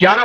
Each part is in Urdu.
11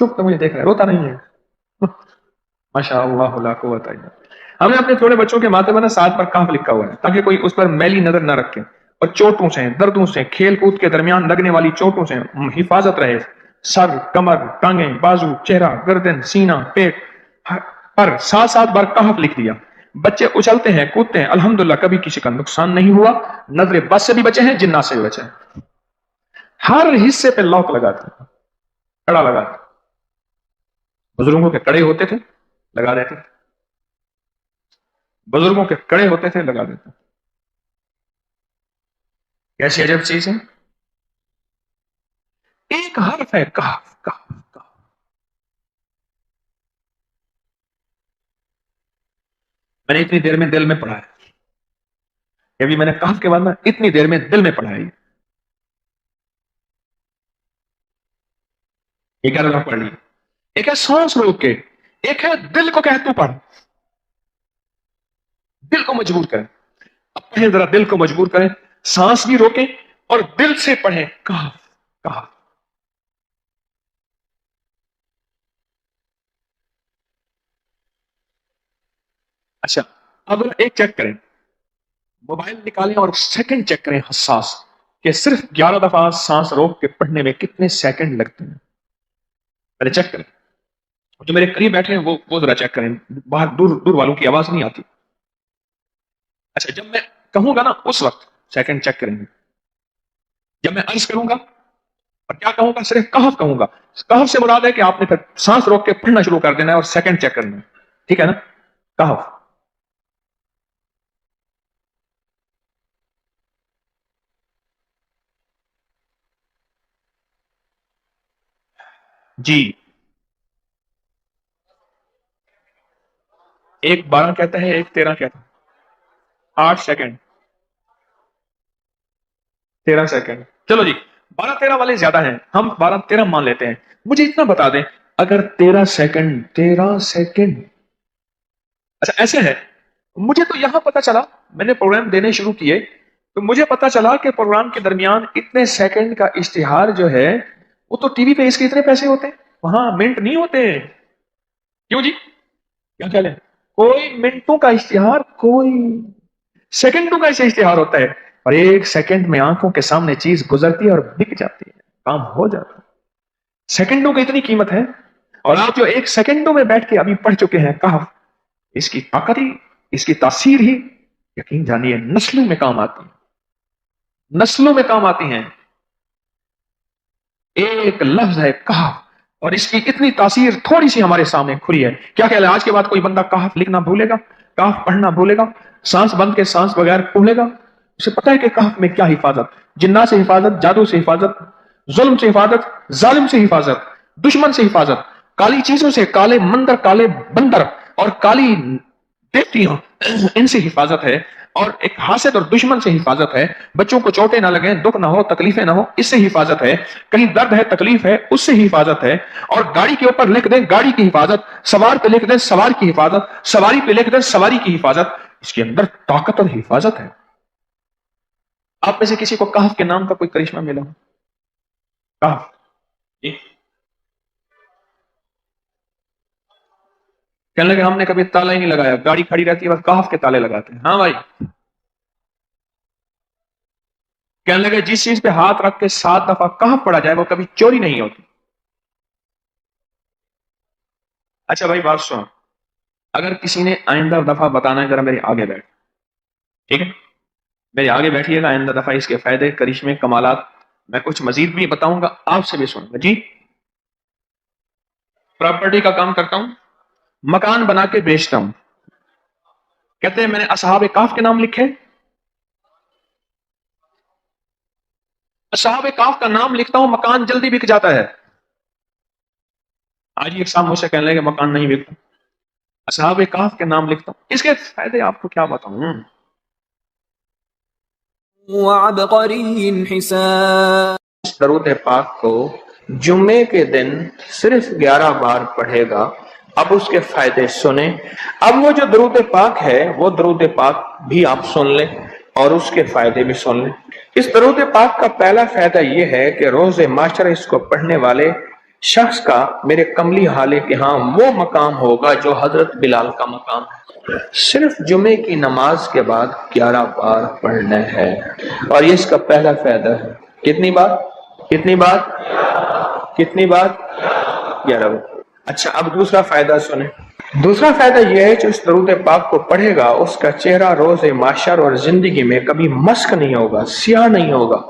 چپ تو مجھے دیکھ رہا ہے، روتا نہیں ہے. ماشاء اللہ لا قوت الا باللہ. ہم نے اپنے چھوٹے بچوں کے ماتھے پر 7 پر کاف لکھا ہوا ہے تاکہ کوئی اس پر میلی نظر نہ رکھے، اور چوٹوں سے، دردوں سے، کھیل کود کے درمیان لگنے والی چوٹوں سے حفاظت رہے. سر، کمر، ٹانگیں، بازو، چہرہ، گردن، سینہ، پیٹ پر 7 بار کاف لکھ دیا. بچے اچھلتے ہیں، کودتے ہیں، الحمدللہ کبھی کسی کا نقصان نہیں ہوا. نظر بد سے بھی بچے ہیں، جنات سے بھی بچے ہیں. ہر حصے پہ لاک لگاتے ہیں، کڑا لگاتے. بزرگوں کے کڑے ہوتے تھے، لگا دیتے تھے. بزرگوں کے کڑے ہوتے تھے، لگا دیتے. کیسی عجب چیز ہے. ایک حرف ہے کاف. کاف کاف. میں نے اتنی دیر میں دل میں پڑھا ہے، ابھی میں نے کاف کے بعد نا اتنی دیر میں دل میں پڑھا ہے. یہ کیا پڑھ لی. ایک ہے سانس روک کے، ایک ہے دل کو کہ تو پڑھ، دل کو مجبور کریں. اب پڑھیں ذرا، دل کو مجبور کریں، سانس بھی روکیں اور دل سے پڑھیں. کاف کاف. اچھا اب ایک چیک کریں، موبائل نکالیں اور سیکنڈ چیک کریں حساس، کہ صرف 11 دفعہ سانس روک کے پڑھنے میں کتنے سیکنڈ لگتے ہیں. پہلے چیک کریں. جو میرے قریب بیٹھے ہیں وہ ذرا چیک کریں، باہر دور دور والوں کی آواز نہیں آتی. اچھا جب میں کہوں گا نا اس وقت سیکنڈ چیک کریں گے. جب میں عرض کروں گا اور کیا کہوں گا، صرف کہف کہوں گا. کہف سے مراد ہے کہ آپ نے پھر سانس روک کے پڑھنا شروع کر دینا ہے اور سیکنڈ چیک کرنا ہے. ٹھیک ہے نا. کہف. جی. ایک 12 کہتا ہے، ایک 13 کہتا ہے. 8 سیکنڈ. 13 سیکنڈ. چلو جی 12 13 والے زیادہ ہیں، ہم 12 13 مان لیتے ہیں. مجھے اتنا بتا دیں، اگر 13 سیکنڈ. اچھا ایسے ہے، مجھے تو یہاں پتا چلا، میں نے پروگرام دینے شروع کیے تو مجھے پتا چلا کہ پروگرام کے درمیان اتنے سیکنڈ کا اشتہار جو ہے وہ تو ٹی وی پہ اس کے اتنے پیسے ہوتے ہیں، وہاں منٹ نہیں ہوتے. کیوں جی، کیا خیال ہے؟ کوئی منٹوں کا اشتہار، کوئی سیکنڈوں کا ایسے اشتہار ہوتا ہے، اور 1 سیکنڈ میں آنکھوں کے سامنے چیز گزرتی ہے اور بک جاتی ہے، کام ہو جاتا ہے. سیکنڈوں کی اتنی قیمت ہے. اور آپ جو 1 سیکنڈوں میں بیٹھ کے ابھی پڑھ چکے ہیں کہف، اس کی طاقت ہی، اس کی تاثیر ہی یقین جانیے نسلوں میں کام آتی ہیں، نسلوں میں کام آتی ہیں. ایک لفظ ہے کہف، اور اس کی اتنی تاثیر تھوڑی سی ہمارے سامنے کھلی ہے. کیا خیال ہے آج کے بعد کوئی بندہ کہف لکھنا بھولے گا، کہف پڑھنا بھولے گا، سانس بند کے سانس بغیر بھولے گا؟ اسے پتا ہے کہ کہف میں کیا حفاظت، جنات سے حفاظت، جادو سے حفاظت، ظلم سے حفاظت، ظالم سے حفاظت، دشمن سے حفاظت، کالی چیزوں سے، کالے مندر، کالے بندر اور کالی دیوتیاں، ان سے حفاظت ہے. اور ایک حاسد اور دشمن سے حفاظت ہے. بچوں کو چوٹیں نہ لگیں، دکھ نہ ہو، تکلیفیں نہ ہو، اس سے حفاظت ہے. کہیں درد ہے، تکلیف ہے، اس سے حفاظت ہے. اور گاڑی کے اوپر لکھ دیں گاڑی کی حفاظت، سوار پہ لکھ دیں سوار کی حفاظت، سواری پہ لکھ دیں سواری کی حفاظت. اس کے اندر طاقت اور حفاظت ہے. آپ میں سے کسی کو کہف کے نام کا کوئی کرشمہ ملا؟ کہف جی. کہنے لگے ہم نے کبھی تالا ہی نہیں لگایا، گاڑی کھڑی رہتی ہے بس کہف کے تالے لگاتے ہیں. ہاں بھائی. کہنے لگے جس چیز پہ ہاتھ رکھ کے 7 دفعہ کہف پڑا جائے وہ کبھی چوری نہیں ہوتی. اچھا بھائی بات سن، اگر کسی نے آئندہ دفعہ بتانا ہے ذرا میرے آگے بیٹھ، ٹھیک ہے؟ میرے آگے بیٹھیے گا، آئندہ دفعہ اس کے فائدے، کرشمے، کمالات میں کچھ مزید بھی بتاؤں گا، آپ سے بھی سنوں گا. جی پراپرٹی کا کام کرتا ہوں، مکان بنا کے بیچتا ہوں. کہتے ہیں میں نے اصحاب کہف کے نام لکھے، اصحاب کہف کا نام لکھتا ہوں، مکان جلدی بک جاتا ہے. آج ایک صاحب مجھ سے کہنے لگے مکان نہیں بکتا، اصحاب کہف کے نام لکھتا ہوں. اس کے فائدے آپ کو کیا بتاؤں. وعبقری حسان. درود پاک کو جمعے کے دن صرف 11 بار پڑھے گا. اب اس کے فائدے سنیں. اب وہ جو درود پاک ہے وہ درود پاک بھی آپ سن لیں اور اس کے فائدے بھی سن لیں. اس درود پاک کا پہلا فائدہ یہ ہے کہ روز معاشرہ اس کو پڑھنے والے شخص کا میرے کملی حالے کے ہاں وہ مقام ہوگا جو حضرت بلال کا مقام ہے۔ صرف جمعے کی نماز کے بعد 11 بار پڑھنا ہے، اور یہ اس کا پہلا فائدہ ہے۔ کتنی بار؟ کتنی بار؟ کتنی بار؟ 11 بار۔ اچھا، اب دوسرا فائدہ سنیں۔ دوسرا فائدہ یہ ہے جو اس درود پاک کو پڑھے گا اس کا چہرہ روز محشر اور زندگی میں کبھی مسک نہیں ہوگا، سیاہ نہیں ہوگا،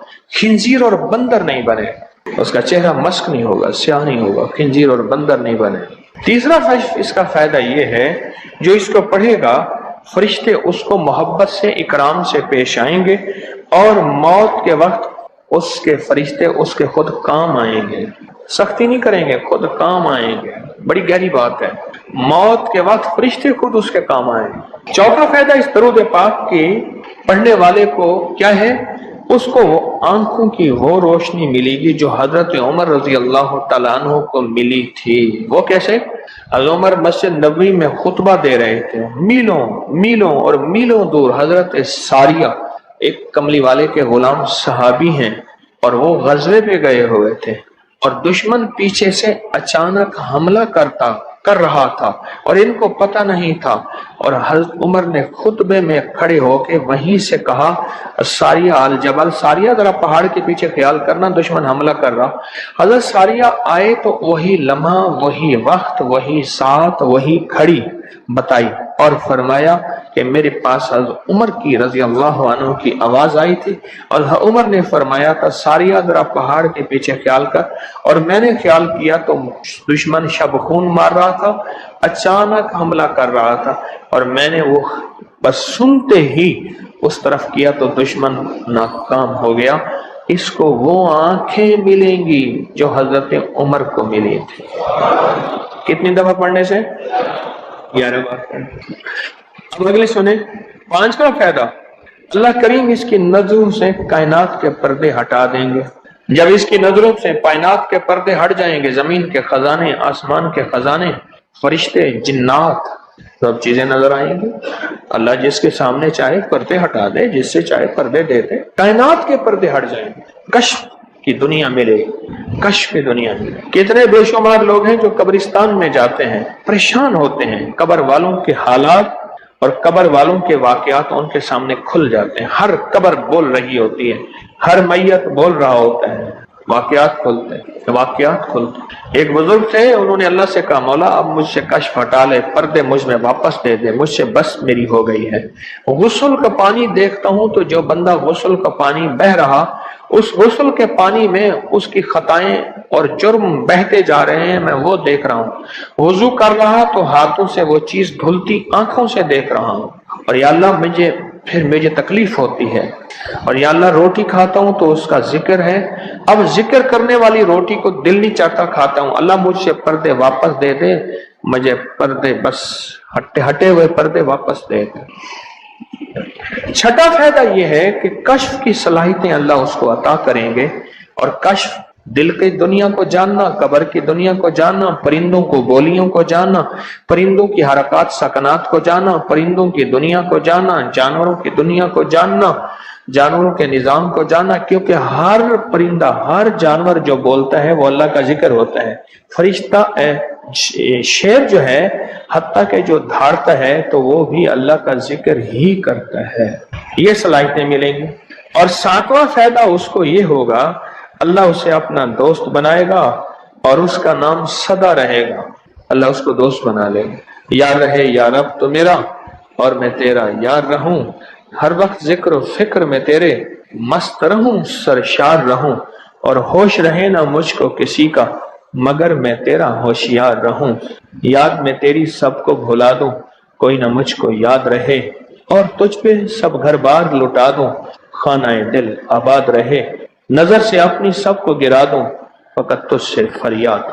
خنزیر اور بندر نہیں بنے۔ اس کا چہرہ مسک نہیں ہوگا، سیاہ نہیں ہوگا، خنزیر اور بندر نہیں بنے۔ تیسرا اس کا فائدہ یہ ہے جو اس کو پڑھے گا فرشتے اس کو محبت سے اکرام سے پیش آئیں گے، اور موت کے وقت اس کے فرشتے اس کے خود کام آئیں گے، سختی نہیں کریں گے، خود کام آئیں گے۔ بڑی گہری بات ہے، موت کے وقت فرشتے خود اس کے کام آئیں گے۔ چوتھا فائدہ اس درود پاک کے پڑھنے والے کو کیا ہے؟ اس کو آنکھوں کی وہ روشنی ملے گی جو حضرت عمر رضی اللہ تعالیٰ عنہ کو ملی تھی۔ وہ کیسے؟ حضرت عمر مسجد نبوی میں خطبہ دے رہے تھے، میلوں میلوں اور میلوں دور حضرت ساریہ ایک کملی والے کے غلام صحابی ہیں، اور وہ غزوے پہ گئے ہوئے تھے، اور دشمن پیچھے سے اچانک حملہ کر رہا تھا اور ان کو پتہ نہیں تھا، اور حضرت عمر نے خطبے میں کھڑے ہو کے وہیں سے کہا، ساریہ الجبل، ساریہ ذرا پہاڑ کے پیچھے خیال کرنا، دشمن حملہ کر رہا۔ حضرت ساریہ آئے تو وہی لمحہ، وہی وقت، وہی ساتھ، وہی کھڑی بتائی، اور فرمایا کہ میرے پاس حضرت عمر کی رضی اللہ عنہ کی آواز آئی تھی، اور عمر نے فرمایا تھا ساریہ ذرا پہاڑ کے پیچھے خیال کر، اور میں نے خیال کیا تو دشمن شب خون مار رہا تھا، اچانک حملہ کر رہا تھا، اور میں نے وہ بس سنتے ہی اس طرف کیا تو دشمن ناکام ہو گیا۔ اس کو وہ آنکھیں ملیں گی جو حضرت عمر کو ملی تھی۔ کتنی دفعہ پڑھنے سے؟ 11 بار پڑھنے۔ اب اگلے سنیں، 5واں فائدہ، اللہ کریم اس کی نظروں سے کائنات کے پردے ہٹا دیں گے۔ جب اس کی نظروں سے کائنات کے پردے ہٹ جائیں گے، زمین کے خزانے، آسمان کے خزانے، فرشتے، جنات، سب چیزیں نظر آئیں گی۔ اللہ جس کے سامنے چاہے پردے ہٹا دے، جس سے چاہے پردے دے دے، کائنات کے پردے ہٹ جائیں گے، کشف کی دنیا ملے گی، کشف کی دنیا ملے گی۔ کتنے بے شمار لوگ ہیں جو قبرستان میں جاتے ہیں، پریشان ہوتے ہیں، قبر والوں کے حالات اور قبر والوں کے واقعات ان کے سامنے کھل جاتے ہیں۔ ہر قبر بول رہی ہوتی ہے، ہر میت بول رہا ہوتا ہے، واقعات کھلتے ہیں، واقعات کھلتے ہیں۔ ایک بزرگ تھے، انہوں نے اللہ سے کہا، مولا اب مجھ سے کشف ہٹا لے، پردے مجھ میں واپس دے دے، مجھ سے بس میری ہو گئی ہے۔ غسل کا پانی دیکھتا ہوں تو جو بندہ غسل کا پانی بہ رہا، اس غسل کے پانی میں اس کی خطائیں اور جرم بہتے جا رہے ہیں، میں وہ دیکھ رہا ہوں۔ وضو کر رہا تو ہاتھوں سے وہ چیز دھلتی آنکھوں سے دیکھ رہا ہوں، اور یا اللہ مجھے تکلیف ہوتی ہے، اور یا اللہ روٹی کھاتا ہوں تو اس کا ذکر ہے، اب ذکر کرنے والی روٹی کو دل نہیں چاہتا کھاتا ہوں، اللہ مجھ سے پردے واپس دے دے، مجھے پردے بس ہٹے ہوئے پردے واپس دے دے۔ چھٹا فائدہ یہ ہے کہ کشف کی صلاحیتیں اللہ اس کو عطا کریں گے، اور کشف دل کی دنیا کو جاننا، قبر کی دنیا کو جاننا، پرندوں کو بولیوں کو جاننا، پرندوں کی حرکات سکنات کو جاننا، پرندوں کی دنیا کو جاننا، جانوروں کی دنیا کو جاننا، جانوروں کے نظام کو جاننا، کیونکہ ہر پرندہ، ہر جانور جو بولتا ہے وہ اللہ کا ذکر ہوتا ہے۔ فرشتہ شیر جو ہے حتیٰ کہ جو دھاڑتا ہے تو وہ بھی اللہ کا ذکر ہی کرتا ہے۔ یہ صلاحیتیں ملیں گی۔ اور 7واں فائدہ اس کو یہ ہوگا، اللہ اسے اپنا دوست بنائے گا اور اس کا نام سدا رہے گا۔ اللہ اس کو دوست بنا لے گا، یار رہے یا رب تو میرا اور میں تیرا یار رہوں، ہر وقت ذکر و فکر میں تیرے مست رہوں، سرشار رہوں، اور ہوش رہے نہ مجھ کو کسی کا مگر میں تیرا ہوشیار رہوں، یاد میں تیری سب کو بھلا دوں، کوئی نہ مجھ کو یاد رہے، اور تجھ پہ سب گھر بار لٹا دوں، خانہ دل آباد رہے، نظر سے اپنی سب کو گرا دوں، فقط تجھ سے فریاد